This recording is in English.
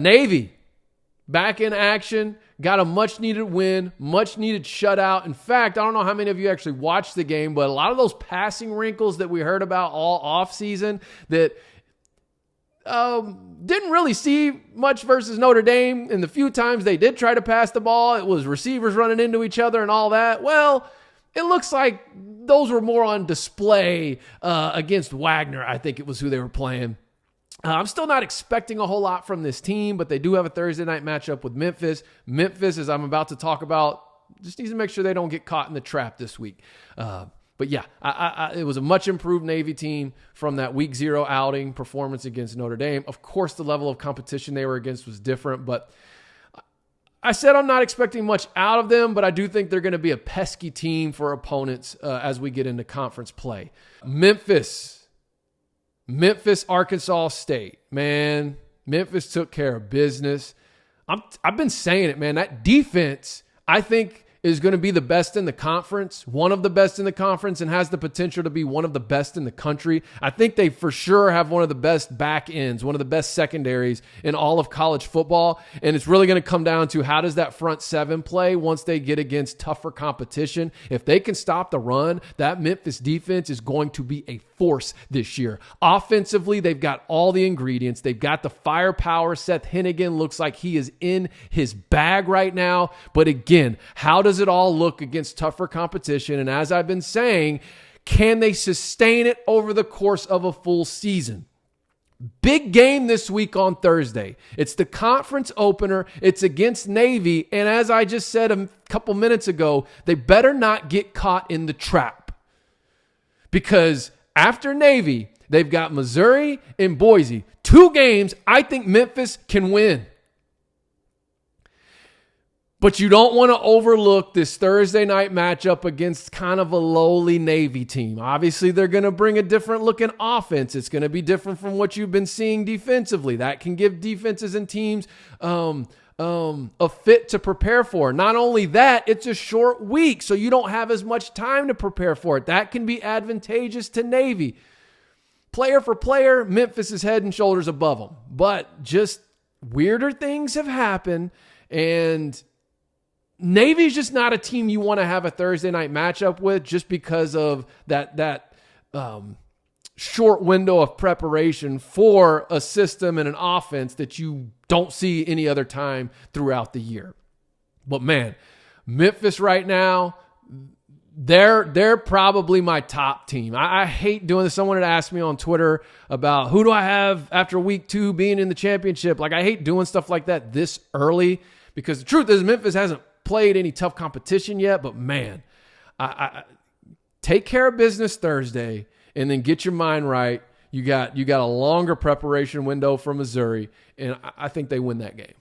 Navy, back in action, got a much-needed win, much-needed shutout. In fact, I don't know how many of you actually watched the game, but a lot of those passing wrinkles that we heard about all offseason that didn't really see much versus Notre Dame. And the few times they did try to pass the ball, it was receivers running into each other and all that. Well, it looks like those were more on display against Wagner, I think it was who they were playing. I'm still not expecting a whole lot from this team, but they do have a Thursday night matchup with Memphis. Memphis, as I'm about to talk about, just needs to make sure they don't get caught in the trap this week. But yeah, it was a much improved Navy team from that week 0 outing performance against Notre Dame. Of course, the level of competition they were against was different, but I said I'm not expecting much out of them, but I do think they're going to be a pesky team for opponents as we get into conference play. Memphis, Arkansas State. Man, Memphis took care of business. I've been saying it, man. That defense, I think, is going to be the best in the conference, one of the best in the conference, and has the potential to be one of the best in the country. I think they for sure have one of the best back ends, one of the best secondaries in all of college football. And it's really going to come down to how does that front seven play once they get against tougher competition. If they can stop the run, that Memphis defense is going to be a force this year. Offensively, they've got all the ingredients. They've got the firepower. Seth Hennigan looks like he is in his bag right now. But again, how does it all look against tougher competition? And as I've been saying, can they sustain it over the course of a full season? Big game this week on Thursday. It's the conference opener. It's against Navy. And as I just said a couple minutes ago, they better not get caught in the trap. Because after Navy, they've got Missouri and Boise. 2 games I think Memphis can win. But you don't want to overlook this Thursday night matchup against kind of a lowly Navy team. Obviously, they're going to bring a different looking offense. It's going to be different from what you've been seeing defensively. That can give defenses and teams a fit to prepare for. Not only that, it's a short week, so you don't have as much time to prepare for it. That can be advantageous to Navy. Player for player, Memphis is head and shoulders above them. But just weirder things have happened, and Navy's just not a team you want to have a Thursday night matchup with just because of that short window of preparation for a system and an offense that you don't see any other time throughout the year. But man, Memphis right now, they're probably my top team. I hate doing this. Someone had asked me on Twitter about who do I have after week 2 being in the championship. Like, I hate doing stuff like that this early because the truth is Memphis hasn't played any tough competition yet, but man, I take care of business Thursday and then get your mind right. You got a longer preparation window for Missouri, and I think they win that game.